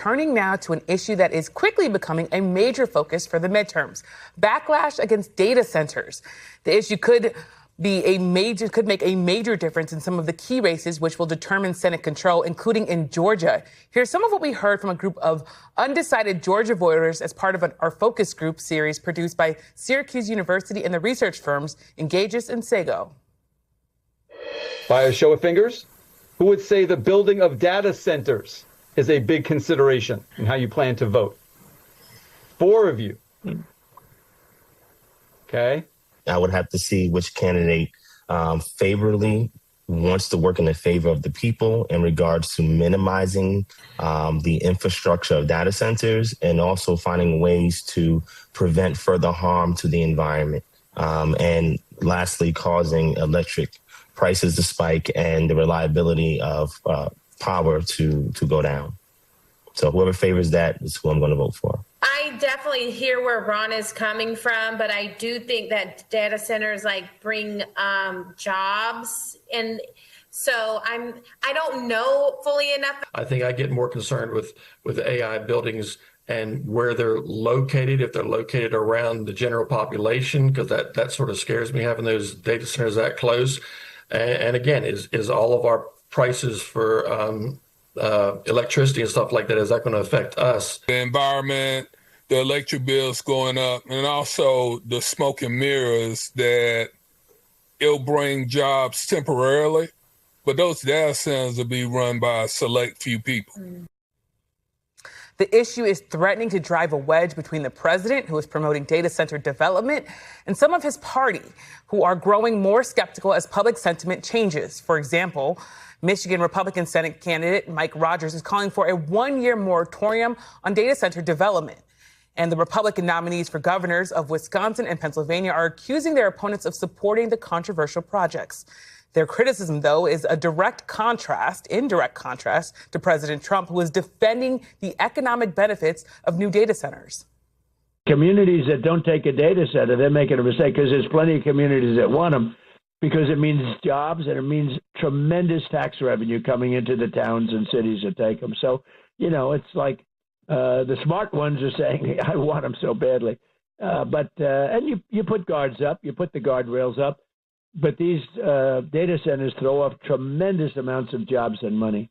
turning now to an issue that is quickly becoming a major focus for the midterms: backlash against data centers. The issue could make a major difference in some of the key races which will determine Senate control, including in Georgia. Here's some of what we heard from a group of undecided Georgia voters as part of our focus group series produced by Syracuse University and the research firms Engagis and Sego. By a show of fingers, who would say the building of data centers is a big consideration in how you plan to vote? 4 of you. Okay. I would have to see which candidate favorably wants to work in the favor of the people in regards to minimizing the infrastructure of data centers and also finding ways to prevent further harm to the environment. And lastly, causing electric prices to spike and the reliability of power to go down. So whoever favors that is who I'm going to vote for. I definitely hear where Ron is coming from, but I do think that data centers bring jobs, and so I don't know fully enough. I think I get more concerned with AI buildings and where they're located, if they're located around the general population, because that sort of scares me, having those data centers that close. And again, is all of our prices for electricity and stuff like that, is that going to affect us? The environment, the electric bills going up, and also the smoke and mirrors that it'll bring jobs temporarily, but those data centers will be run by a select few people. The issue is threatening to drive a wedge between the president, who is promoting data center development, and some of his party, who are growing more skeptical as public sentiment changes. For example, Michigan Republican Senate candidate Mike Rogers is calling for a 1-year moratorium on data center development. And the Republican nominees for governors of Wisconsin and Pennsylvania are accusing their opponents of supporting the controversial projects. Their criticism, though, is a indirect contrast to President Trump, who is defending the economic benefits of new data centers. Communities that don't take a data center, they're making a mistake, because there's plenty of communities that want them, because it means jobs and it means tremendous tax revenue coming into the towns and cities that take them. So, it's like the smart ones are saying, I want them so badly. And you put guards up, you put the guardrails up, but these data centers throw off tremendous amounts of jobs and money.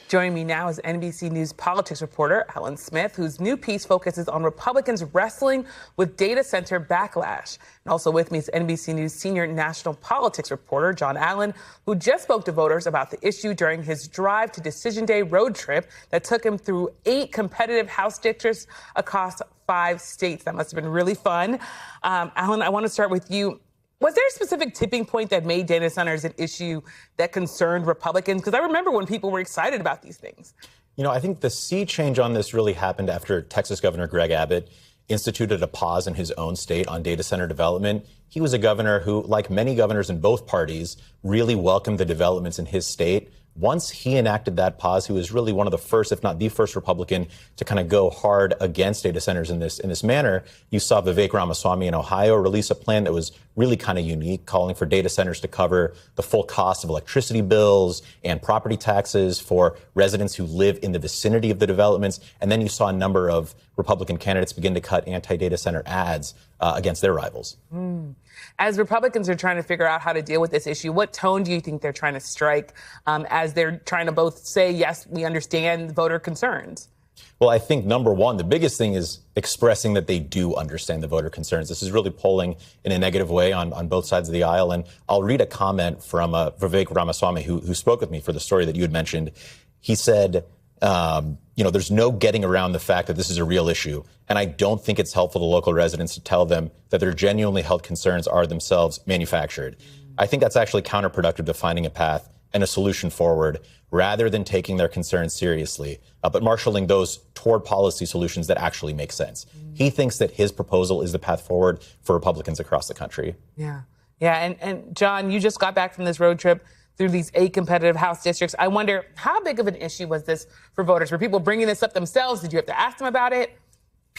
Joining me now is NBC News politics reporter Allan Smith, whose new piece focuses on Republicans wrestling with data center backlash. And also with me is NBC News senior national politics reporter John Allan, who just spoke to voters about the issue during his Drive to Decision Day road trip that took him through 8 competitive House districts across 5 states. That must have been really fun. Allan, I want to start with you. Was there a specific tipping point that made data centers an issue that concerned Republicans? Because I remember when people were excited about these things. I think the sea change on this really happened after Texas Governor Greg Abbott instituted a pause in his own state on data center development. He was a governor who, like many governors in both parties, really welcomed the developments in his state. Once he enacted that pause, he was really one of the first, if not the first Republican to kind of go hard against data centers in this manner. You saw Vivek Ramaswamy in Ohio release a plan that was really kind of unique, calling for data centers to cover the full cost of electricity bills and property taxes for residents who live in the vicinity of the developments. And then you saw a number of Republican candidates begin to cut anti-data center ads against their rivals. As Republicans are trying to figure out how to deal with this issue, what tone do you think they're trying to strike as they're trying to both say, yes, we understand voter concerns? Well, I think, number one, the biggest thing is expressing that they do understand the voter concerns. This is really polling in a negative way on both sides of the aisle. And I'll read a comment from Vivek Ramaswamy, who spoke with me for the story that you had mentioned. He said, there's no getting around the fact that this is a real issue. And I don't think it's helpful to local residents to tell them that their genuinely held concerns are themselves manufactured. I think that's actually counterproductive to finding a path and a solution forward rather than taking their concerns seriously, but marshaling those toward policy solutions that actually make sense. He thinks that his proposal is the path forward for Republicans across the country. Yeah. And John, you just got back from this road trip through these 8 competitive House districts. I wonder, how big of an issue was this for voters? Were people bringing this up themselves? Did you have to ask them about it?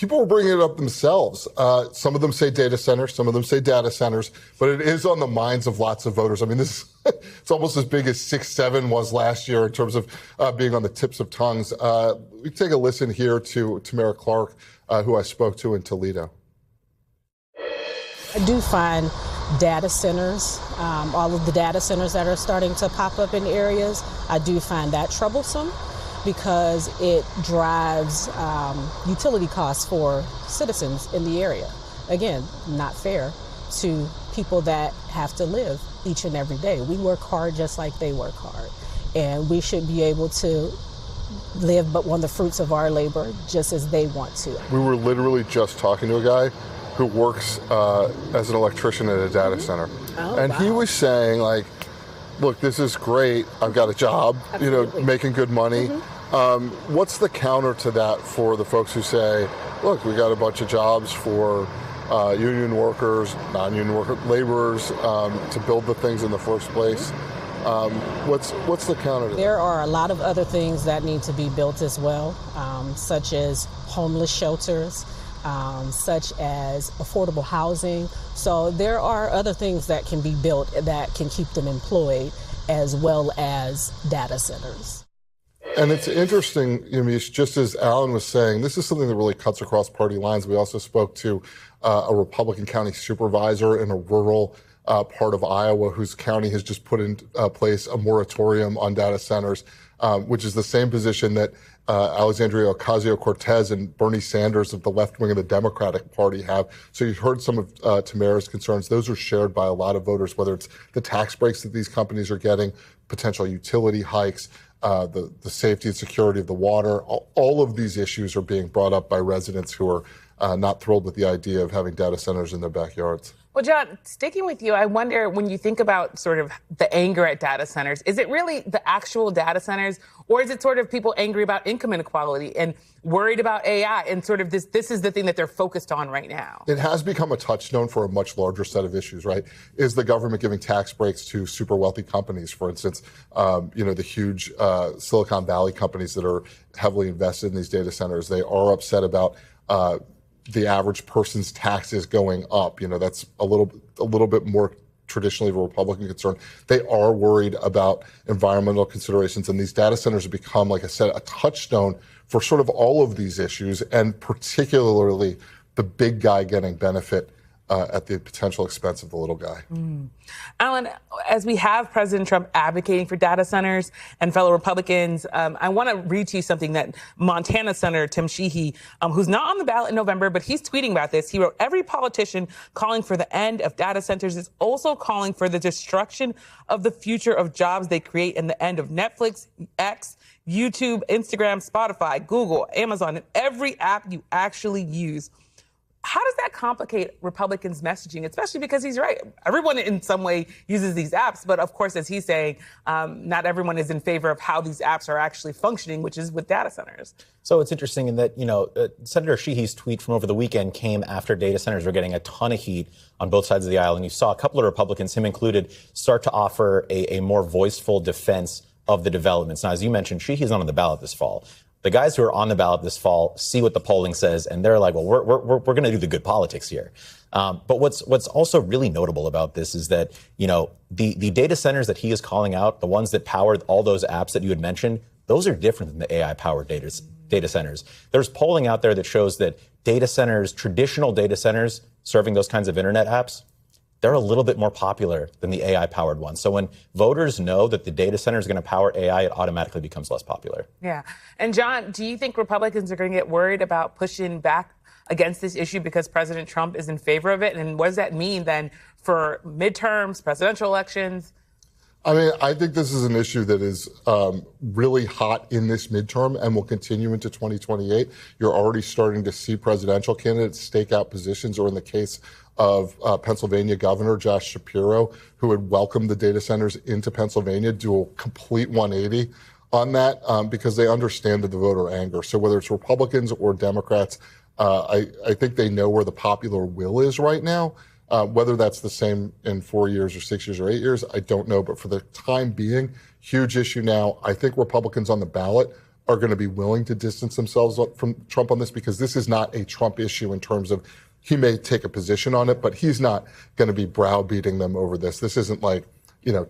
people were bringing it up themselves. Some of them say data centers, some of them say data centers, but it is on the minds of lots of voters. I mean, this it's almost as big as 6-7 was last year in terms of being on the tips of tongues. We take a listen here to Tamara Clark, who I spoke to in Toledo. I do find data centers, all of the data centers that are starting to pop up in areas, I do find that troublesome because it drives utility costs for citizens in the area. Again, not fair to people that have to live each and every day. We work hard just like they work hard, and we should be able to live but on the fruits of our labor just as they want to. We were literally just talking to a guy who works as an electrician at a data center. Oh, and wow. he was saying, like, look, this is great. I've got a job, Absolutely. Making good money. What's the counter to that for the folks who say, look, we got a bunch of jobs for union workers, non-union workers, laborers to build the things in the first place? What's the counter to that? There are a lot of other things that need to be built as well, such as homeless shelters, such as affordable housing. So there are other things that can be built that can keep them employed, as well as data centers. And it's interesting, Yamiche, just as Allan was saying, this is something that really cuts across party lines. We also spoke to a Republican county supervisor in a rural part of Iowa whose county has just put in place a moratorium on data centers, which is the same position that Alexandria Ocasio-Cortez and Bernie Sanders of the left wing of the Democratic Party have. So you've heard some of Tamara's concerns. Those are shared by a lot of voters, whether it's the tax breaks that these companies are getting, potential utility hikes, the safety and security of the water. All of these issues are being brought up by residents who are not thrilled with the idea of having data centers in their backyards. Well, John, sticking with you, I wonder when you think about sort of the anger at data centers, is it really the actual data centers, or is it sort of people angry about income inequality and worried about AI and sort of this is the thing that they're focused on right now? It has become a touchstone for a much larger set of issues, right? Is the government giving tax breaks to super wealthy companies, for instance, the huge Silicon Valley companies that are heavily invested in these data centers? They are upset about the average person's taxes going up. That's a little bit more traditionally of a Republican concern. They are worried about environmental considerations, and these data centers have become, like I said, a touchstone for sort of all of these issues, and particularly the big guy getting benefit at the potential expense of the little guy. Allan, as we have President Trump advocating for data centers and fellow Republicans, I want to read to you something that Montana Senator Tim Sheehy, who's not on the ballot in November, but he's tweeting about this. He wrote, "Every politician calling for the end of data centers is also calling for the destruction of the future of jobs they create and the end of Netflix, X, YouTube, Instagram, Spotify, Google, Amazon, and every app you actually use." How does that complicate Republicans' messaging, especially because he's right? Everyone in some way uses these apps, but of course, as he's saying, not everyone is in favor of how these apps are actually functioning, which is with data centers. So it's interesting in that, Senator Sheehy's tweet from over the weekend came after data centers were getting a ton of heat on both sides of the aisle. And you saw a couple of Republicans, him included, start to offer a more voiceful defense of the developments. Now, as you mentioned, Sheehy's not on the ballot this fall. The guys who are on the ballot this fall see what the polling says, and they're like, well, we're going to do the good politics here. But what's also really notable about this is that, the data centers that he is calling out, the ones that power all those apps that you had mentioned, those are different than the AI-powered data centers. There's polling out there that shows that data centers, traditional data centers serving those kinds of internet apps, they're a little bit more popular than the AI-powered ones. So when voters know that the data center is going to power AI, it automatically becomes less popular. Yeah. And John, do you think Republicans are going to get worried about pushing back against this issue because President Trump is in favor of it? And what does that mean then for midterms, presidential elections? I mean, I think this is an issue that is really hot in this midterm and will continue into 2028. You're already starting to see presidential candidates stake out positions, or in the case of Pennsylvania Governor Josh Shapiro, who had welcomed the data centers into Pennsylvania, do a complete 180 on that because they understand the voter anger. So whether it's Republicans or Democrats, I think they know where the popular will is right now. Whether that's the same in 4 years or 6 years or 8 years, I don't know. But for the time being, huge issue now. I think Republicans on the ballot are going to be willing to distance themselves from Trump on this, because this is not a Trump issue in terms of he may take a position on it, but he's not going to be browbeating them over this. This isn't like,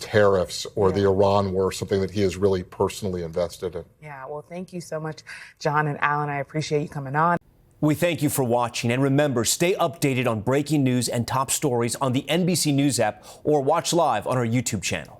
tariffs or the Iran war, something that he is really personally invested in. Yeah, well, thank you so much, John and Allan. I appreciate you coming on. We thank you for watching, and remember, stay updated on breaking news and top stories on the NBC News app or watch live on our YouTube channel.